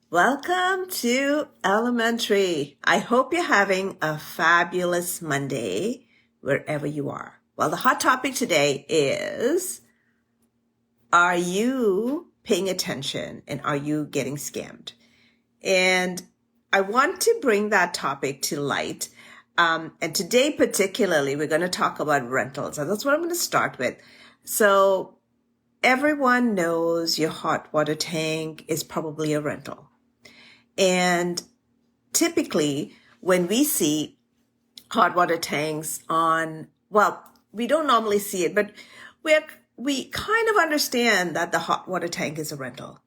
Welcome to Elementary. I hope you're having a fabulous Monday wherever you are. Well, the hot topic today is, are you paying attention and are you getting scammed? And I want to bring that topic to light. And today particularly, we're going to talk about rentals. And that's what I'm going to start with. So everyone knows your hot water tank is probably a rental. And typically, when we see hot water tanks we don't normally see it, but we kind of understand that the hot water tank is a rental.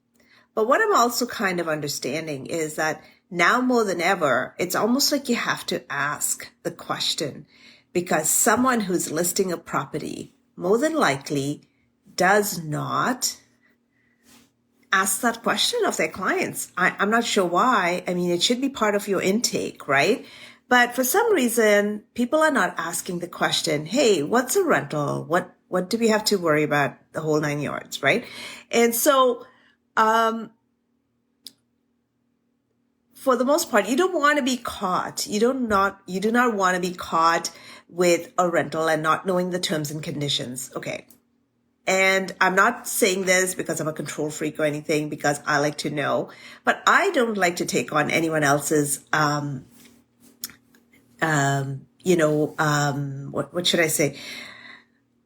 But what I'm also kind of understanding is that now more than ever, it's almost like you have to ask the question, because someone who's listing a property more than likely does not ask that question of their clients. I'm not sure why. I mean, it should be part of your intake, right? But for some reason, people are not asking the question, hey, what's a rental? What do we have to worry about, the whole 9 yards, right? And so, for the most part, you don't want to be caught. You do not want to be caught with a rental and not knowing the terms and conditions. Okay. And I'm not saying this because I'm a control freak or anything, because I like to know, but I don't like to take on anyone else's, what should I say?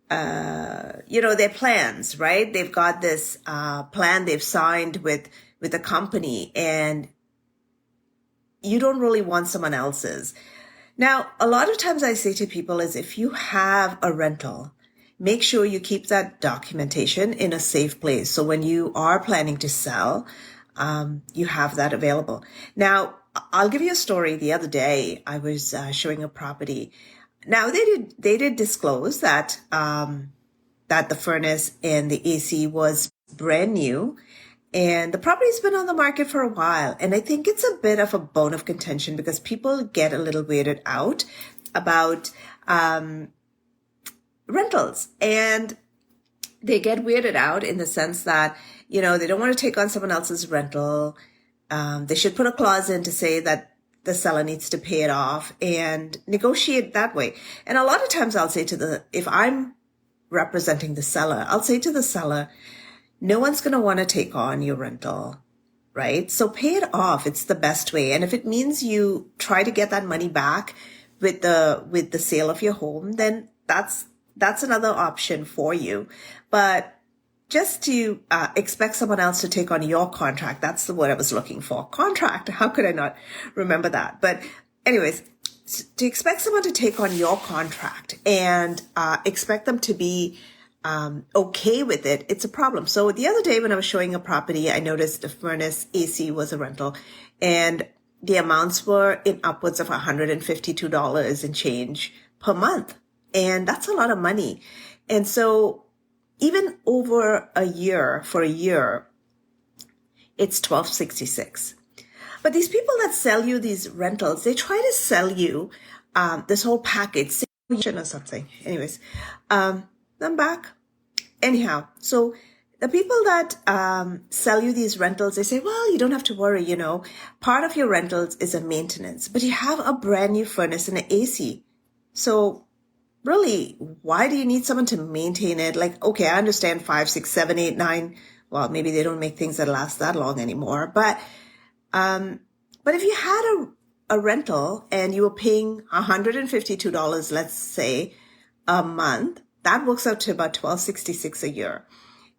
Their plans, right? They've got this, plan they've signed with a company, and you don't really want someone else's. Now, a lot of times I say to people is, if you have a rental, make sure you keep that documentation in a safe place. So when you are planning to sell, you have that available. Now, I'll give you a story. The other day, I was showing a property. Now, they did disclose that that the furnace and the AC was brand new, and the property's been on the market for a while. And I think it's a bit of a bone of contention because people get a little weirded out about rentals, and they get weirded out in the sense that, they don't want to take on someone else's rental. They should put a clause in to say that the seller needs to pay it off and negotiate that way. And a lot of times I'll say if I'm representing the seller, I'll say to the seller, no one's going to want to take on your rental, right? So pay it off. It's the best way. And if it means you try to get that money back with the sale of your home, then that's another option for you. But just to expect someone else to take on your contract, that's the word I was looking for. Contract. How could I not remember that? But anyways, to expect someone to take on your contract and expect them to be okay with it, it's a problem. So the other day when I was showing a property, I noticed the furnace AC was a rental, and the amounts were in upwards of $152 and change per month. And that's a lot of money. And so even over for a year, it's $1,266. But these people that sell you these rentals, they try to sell you this whole package or something. Anyways, I'm back. Anyhow, so the people that sell you these rentals, they say, well, you don't have to worry, part of your rentals is a maintenance, but you have a brand new furnace and an AC. So really, why do you need someone to maintain it? Like, okay, I understand 5, 6, 7, 8, 9. Well, maybe they don't make things that last that long anymore. But if you had a rental and you were paying $152, let's say, a month, that works out to about $1,266 a year.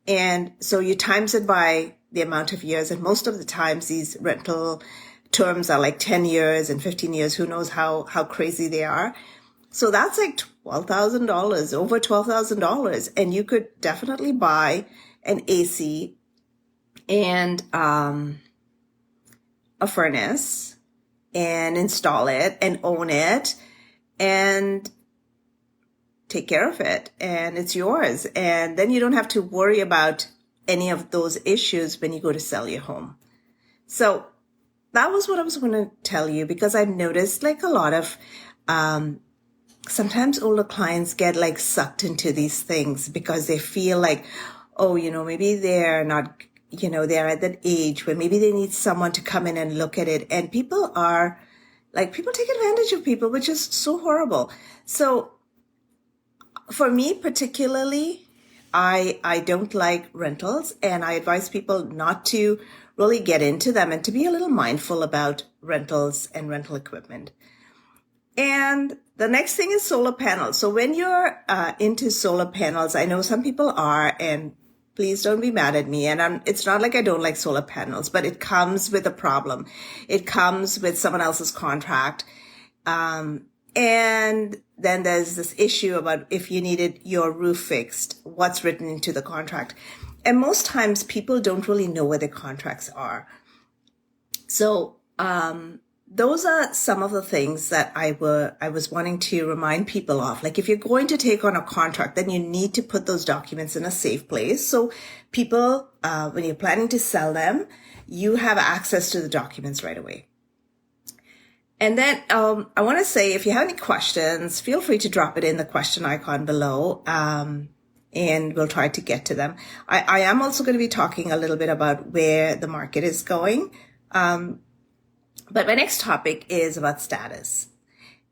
And so you times it by the amount of years. And most of the times these rental terms are like 10 years and 15 years. Who knows how crazy they are. So that's like $12,000, over $12,000. And you could definitely buy an AC and a furnace and install it and own it and take care of it. And it's yours. And then you don't have to worry about any of those issues when you go to sell your home. So that was what I was going to tell you, because I've noticed like a lot of sometimes older clients get like sucked into these things because they feel like, oh, maybe they're not, they're at that age where maybe they need someone to come in and look at it. And people take advantage of people, which is so horrible. So for me particularly, I don't like rentals, and I advise people not to really get into them and to be a little mindful about rentals and rental equipment. And the next thing is solar panels. So when you're into solar panels, I know some people are, and please don't be mad at me. And it's not like I don't like solar panels, but it comes with a problem. It comes with someone else's contract. And then there's this issue about if you needed your roof fixed, what's written into the contract. And most times people don't really know what their contracts are. So, those are some of the things that I was wanting to remind people of. Like, if you're going to take on a contract, then you need to put those documents in a safe place. So people, when you're planning to sell them, you have access to the documents right away. And then I want to say, if you have any questions, feel free to drop it in the question icon below, and we'll try to get to them. I am also going to be talking a little bit about where the market is going. But my next topic is about status.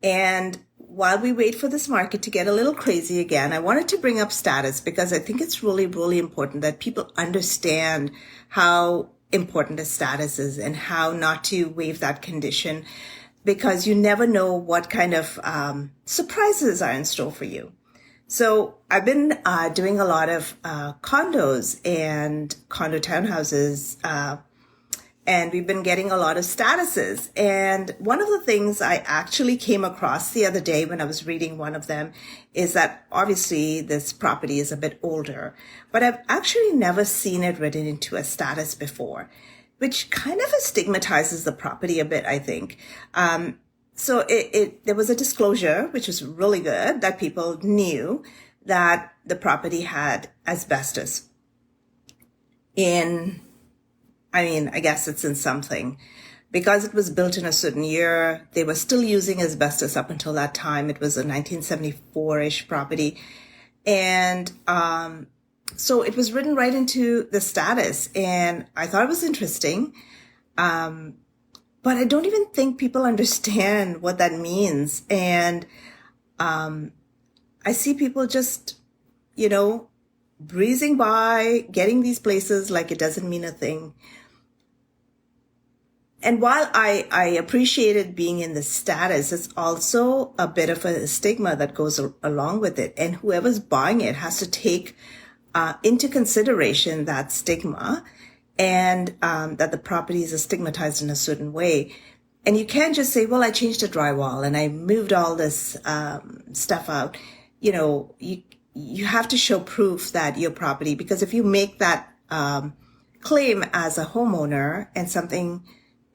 And while we wait for this market to get a little crazy again, I wanted to bring up status because I think it's really, really important that people understand how important a status is and how not to waive that condition, because you never know what kind of surprises are in store for you. So I've been doing a lot of condos and condo townhouses, and we've been getting a lot of statuses. And one of the things I actually came across the other day when I was reading one of them is that obviously this property is a bit older, but I've actually never seen it written into a status before, which kind of stigmatizes the property a bit, I think. So there was a disclosure, which was really good, that people knew that the property had asbestos I guess it's in something. Because it was built in a certain year, they were still using asbestos up until that time. It was a 1974-ish property. And so it was written right into the status. And I thought it was interesting. But I don't even think people understand what that means. And I see people just, breezing by, getting these places like it doesn't mean a thing. And while I appreciated being in the status, it's also a bit of a stigma that goes along with it. And whoever's buying it has to take into consideration that stigma, and that the property is stigmatized in a certain way. And you can't just say, well, I changed the drywall and I moved all this stuff out. You have to show proof that your property, because if you make that claim as a homeowner and something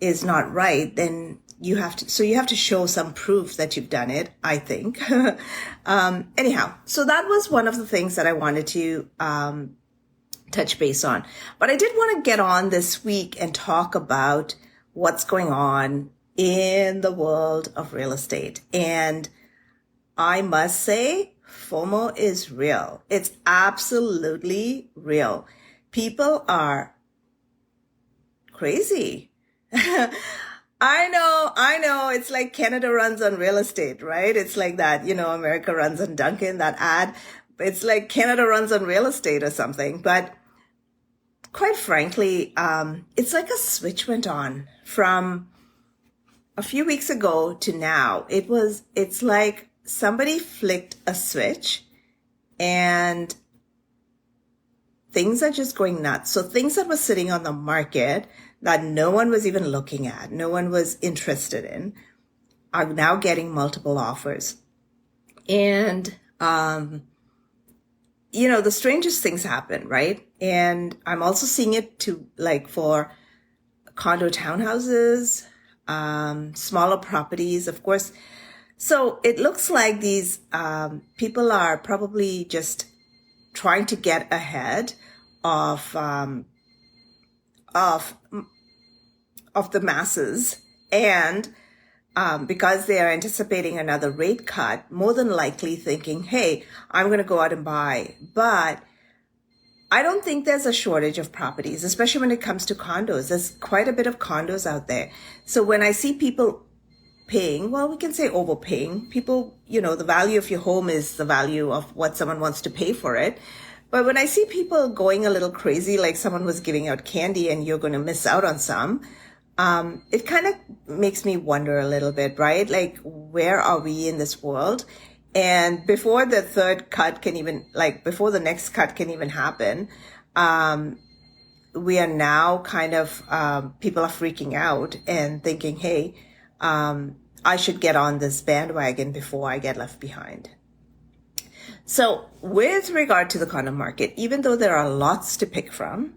is not right, then you have to show some proof that you've done it, I think. Anyhow, so that was one of the things that I wanted to touch base on. But I did want to get on this week and talk about what's going on in the world of real estate. And I must say, FOMO is real. It's absolutely real. People are crazy. I know. It's like Canada runs on real estate, right? It's like that, America runs on Dunkin', that ad. It's like Canada runs on real estate or something. But quite frankly, it's like a switch went on from a few weeks ago to now. It's like somebody flicked a switch and things are just going nuts. So things that were sitting on the market that no one was even looking at, no one was interested in, are now getting multiple offers. And, the strangest things happen, right? And I'm also seeing it for condo townhouses, smaller properties, of course. So it looks like these people are probably just trying to get ahead of the masses, and because they are anticipating another rate cut, more than likely thinking, hey, I'm going to go out and buy. But I don't think there's a shortage of properties, especially when it comes to condos. There's quite a bit of condos out there. So when I see people paying, well, we can say overpaying. People, the value of your home is the value of what someone wants to pay for it. But when I see people going a little crazy, like someone was giving out candy and you're going to miss out on some, it kind of makes me wonder a little bit, right? Like, where are we in this world? And before the third cut can even, like, before the next cut can even happen, we are now kind of, people are freaking out and thinking, hey, I should get on this bandwagon before I get left behind. So with regard to the condo market, even though there are lots to pick from,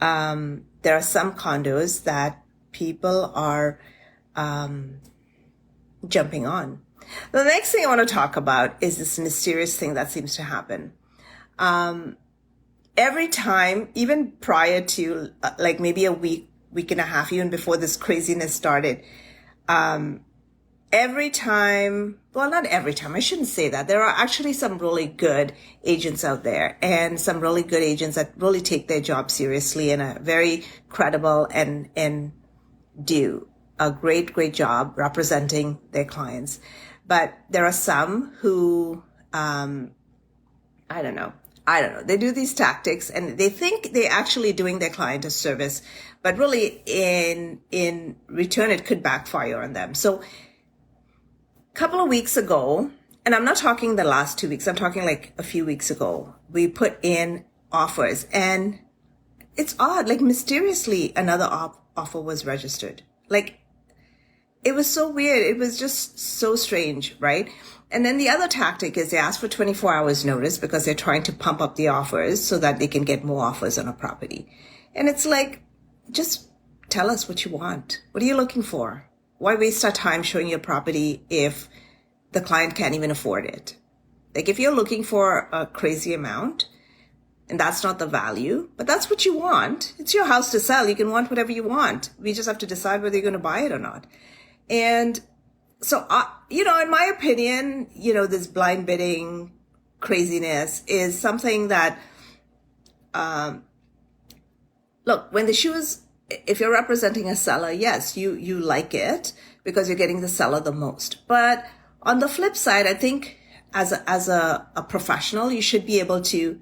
there are some condos that people are jumping on. The next thing I want to talk about is this mysterious thing that seems to happen. Every time, even prior to like maybe a week and a half, even before this craziness started, every time, well, not every time, I shouldn't say that. There are actually some really good agents out there and some really good agents that really take their job seriously and are very credible and do a great job representing their clients. But there are some who, I don't know. They do these tactics and they think they're actually doing their client a service, but really in return, it could backfire on them. So a couple of weeks ago, and I'm not talking the last 2 weeks, I'm talking like a few weeks ago, we put in offers and it's odd, like mysteriously another offer was registered. Like, it was so weird. It was just so strange, right? And then the other tactic is they ask for 24 hours notice because they're trying to pump up the offers so that they can get more offers on a property. And it's like, just tell us what you want. What are you looking for? Why waste our time showing your property if the client can't even afford it? Like, if you're looking for a crazy amount and that's not the value, but that's what you want, it's your house to sell. You can want whatever you want. We just have to decide whether you're going to buy it or not. And so, in my opinion, this blind bidding craziness is something that, look, when the shoes, if you're representing a seller, yes, you like it because you're getting the seller the most. But on the flip side, I think as a professional, you should be able to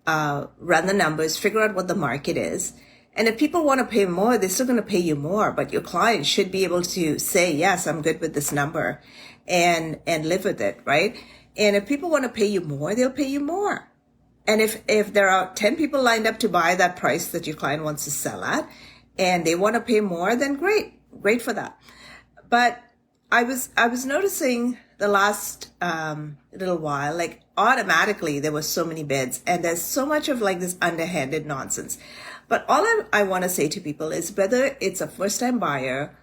run the numbers, figure out what the market is. And if people want to pay more, they're still going to pay you more, but your client should be able to say, yes, I'm good with this number and live with it, right? And if people want to pay you more, they'll pay you more. And if there are 10 people lined up to buy that price that your client wants to sell at and they want to pay more, then great for that. But I was noticing the last little while, like automatically there were so many bids and there's so much of like this underhanded nonsense. But all I want to say to people is whether it's a first-time buyer,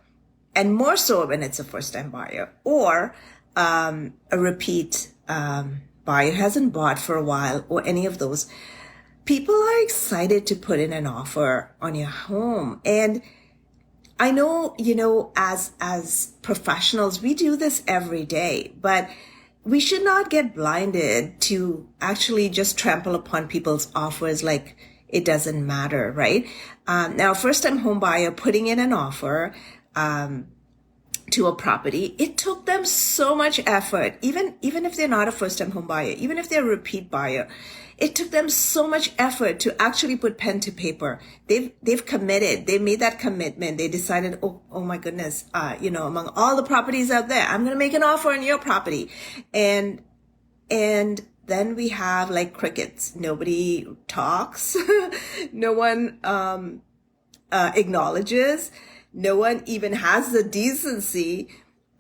and more so when it's a first-time buyer, or a repeat buyer hasn't bought for a while, or any of those, people are excited to put in an offer on your home. And I know, as professionals, we do this every day, but we should not get blinded to actually just trample upon people's offers like it doesn't matter, right? Now, first-time home buyer putting in an offer to a property, it took them so much effort, even if they're not a first-time home buyer, even if they're a repeat buyer, it took them so much effort to actually put pen to paper. They've committed. They made that commitment. They decided, oh my goodness, among all the properties out there, I'm going to make an offer on your property, and then we have like crickets. Nobody talks. No one acknowledges. No one even has the decency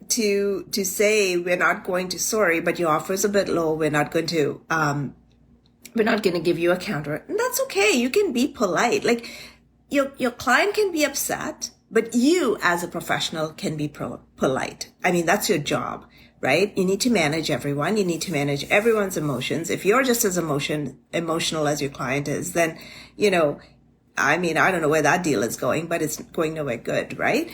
to say, we're not going to, sorry, but your offer is a bit low. We're not going to give you a counter. And that's okay. You can be polite. Like your client can be upset, but you as a professional can be polite. I mean, that's your job. Right? You need to manage everyone. You need to manage everyone's emotions. If you're just as emotional as your client is, then, I don't know where that deal is going, but it's going nowhere good, right?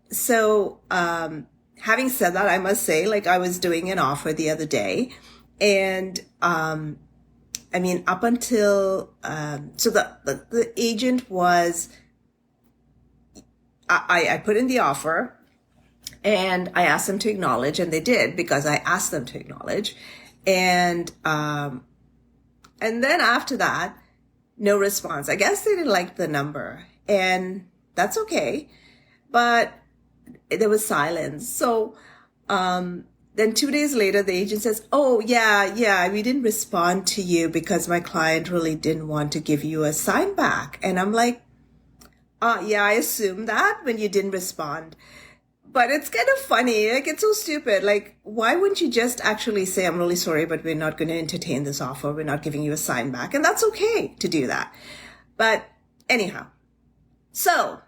So having said that, I must say, like, I was doing an offer the other day and I mean, up until, so the agent was, I put in the offer and I asked them to acknowledge, and they did because I asked them to acknowledge. And then after that, no response. I guess they didn't like the number, and that's okay. But there was silence. So, then 2 days later, the agent says, "Oh, yeah, we didn't respond to you because my client really didn't want to give you a sign back." And I'm like, yeah, I assumed that when you didn't respond. But it's kind of funny. Like, it's so stupid. Like, why wouldn't you just actually say, "I'm really sorry, but we're not going to entertain this offer. We're not giving you a sign back." And that's okay to do that. But anyhow, so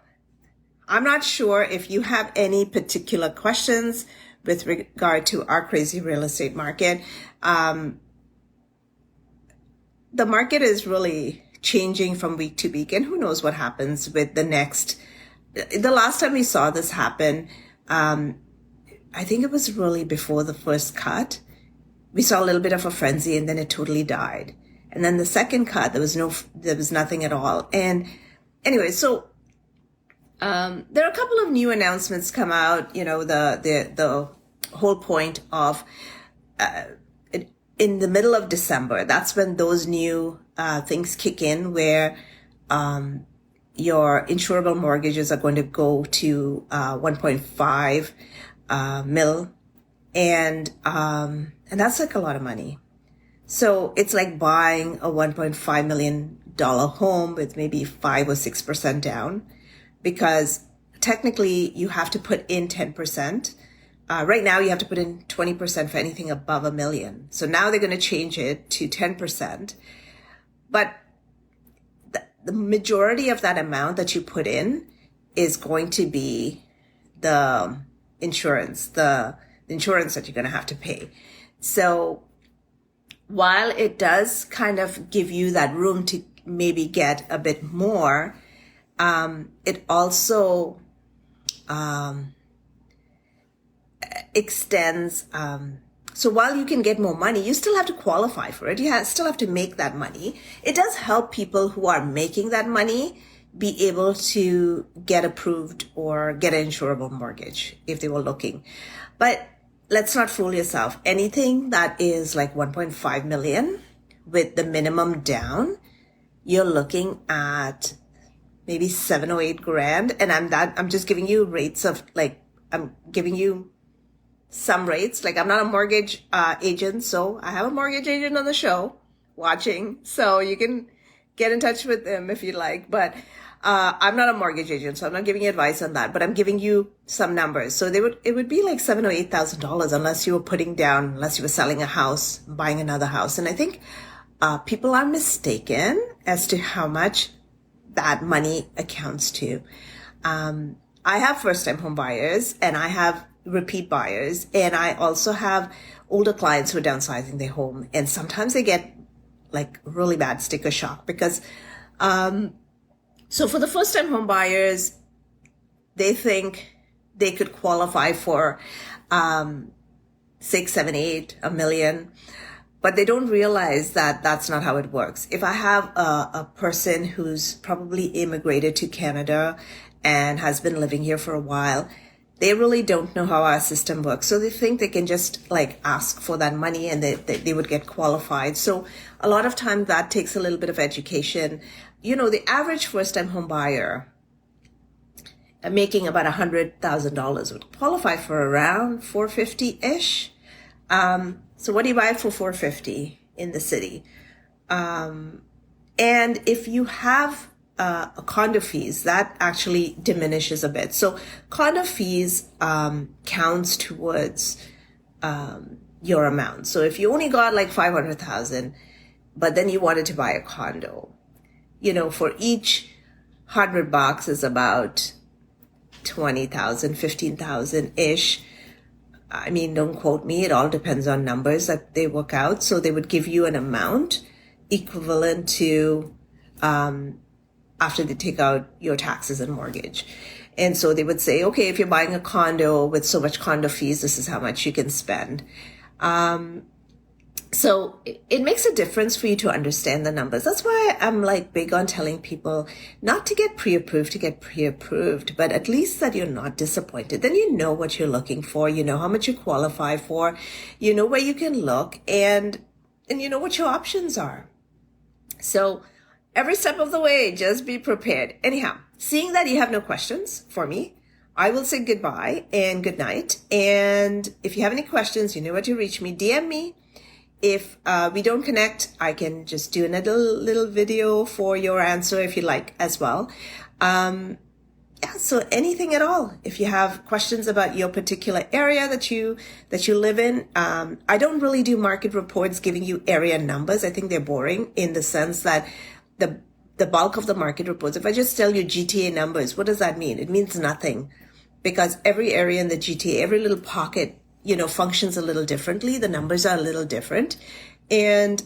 I'm not sure if you have any particular questions with regard to our crazy real estate market. The market is really changing from week to week, and who knows what happens with the last time we saw this happen, I think it was really before the first cut. We saw a little bit of a frenzy, and then it totally died. And then the second cut, there was nothing at all. And anyway, so there are a couple of new announcements come out. You know, the whole point of in the middle of December, that's when those new things kick in, where your insurable mortgages are going to go to 1.5 mil, and that's like a lot of money. So it's like buying a $1.5 million home with maybe 5 or 6% down, because technically you have to put in 10%. Right now you have to put in 20% for anything above $1 million. So now they're going to change it to 10%. But the majority of that amount that you put in is going to be the insurance, the insurance that you're going to have to pay. So while it does kind of give you that room to maybe get a bit more, it also extends. So while you can get more money, you still have to qualify for it. You still have to make that money. It does help people who are making that money be able to get approved or get an insurable mortgage if they were looking. But let's not fool yourself. Anything that is like 1.5 million with the minimum down, you're looking at maybe 7 or 8 grand. And I'm just giving you rates of, like, I'm giving you some rates. Like, I'm not a mortgage agent, so I have a mortgage agent on the show watching, so you can get in touch with them if you like. But I'm not a mortgage agent, so I'm not giving you advice on that. But I'm giving you some numbers. So it would be like $7,000 or $8,000 unless you were selling a house, buying another house. And I think people are mistaken as to how much that money accounts to. I have first-time home buyers, and I have repeat buyers, and I also have older clients who are downsizing their home, and sometimes they get like really bad sticker shock because so for the first-time home buyers, they think they could qualify for 6, 7, 8, $1 million, but they don't realize that that's not how it works. If I have a person who's probably immigrated to Canada and has been living here for a while, they really don't know how our system works. So they think they can just like ask for that money and they would get qualified. So a lot of times that takes a little bit of education. You know, the average first-time home buyer making about $100,000 would qualify for around $450-ish. So what do you buy for $450 in the city? And if you have a condo fees, that actually diminishes a bit. So condo fees counts towards your amount. So if you only got like 500,000, but then you wanted to buy a condo, you know, for each $100 is about 20,000, 15,000 ish. I mean, don't quote me. It all depends on numbers that they work out. So they would give you an amount equivalent to after they take out your taxes and mortgage. And so they would say, okay, if you're buying a condo with so much condo fees, this is how much you can spend. So it makes a difference for you to understand the numbers. That's why I'm like big on telling people not to get pre-approved, but at least that you're not disappointed. Then you know what you're looking for. You know how much you qualify for. You know where you can look, and you know what your options are. So every step of the way, just be prepared. Anyhow, seeing that you have no questions for me, I will say goodbye and good night. And if you have any questions, you know where to reach me. DM me. If we don't connect, I can just do another little video for your answer if you like as well. So anything at all. If you have questions about your particular area that you live in, I don't really do market reports giving you area numbers. I think they're boring in the sense that the bulk of the market reports, if I just tell you GTA numbers, what does that mean? It means nothing, because every area in the GTA, every little pocket, functions a little differently. The numbers are a little different. And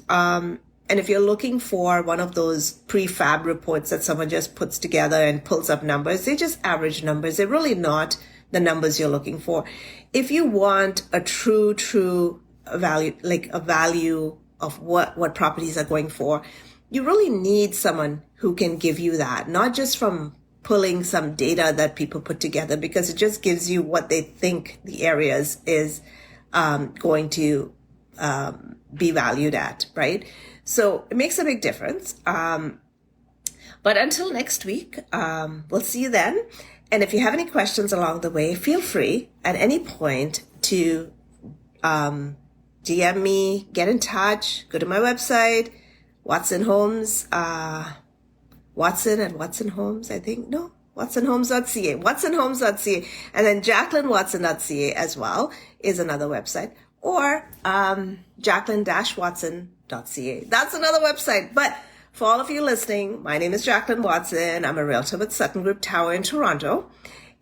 if you're looking for one of those prefab reports that someone just puts together and pulls up numbers, they're just average numbers. They're really not the numbers you're looking for. If you want a true value, like a value of what properties are going for, you really need someone who can give you that, not just from pulling some data that people put together, because it just gives you what they think the areas is going to be valued at, right? So it makes a big difference. But until next week, we'll see you then. And if you have any questions along the way, feel free at any point to DM me, get in touch, go to my website, Watson Homes, Watson at Watson Homes, I think. No, watsonhomes.ca, watsonhomes.ca. And then jacquelinewatson.ca as well is another website. Or jacqueline-watson.ca. That's another website. But for all of you listening, my name is Jacqueline Watson. I'm a realtor with Sutton Group Tower in Toronto.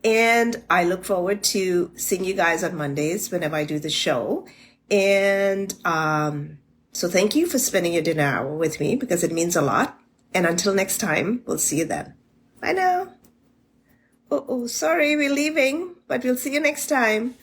And I look forward to seeing you guys on Mondays whenever I do the show. And so thank you for spending your dinner hour with me, because it means a lot. And until next time, we'll see you then. Bye now. Oh, sorry, we're leaving, but we'll see you next time.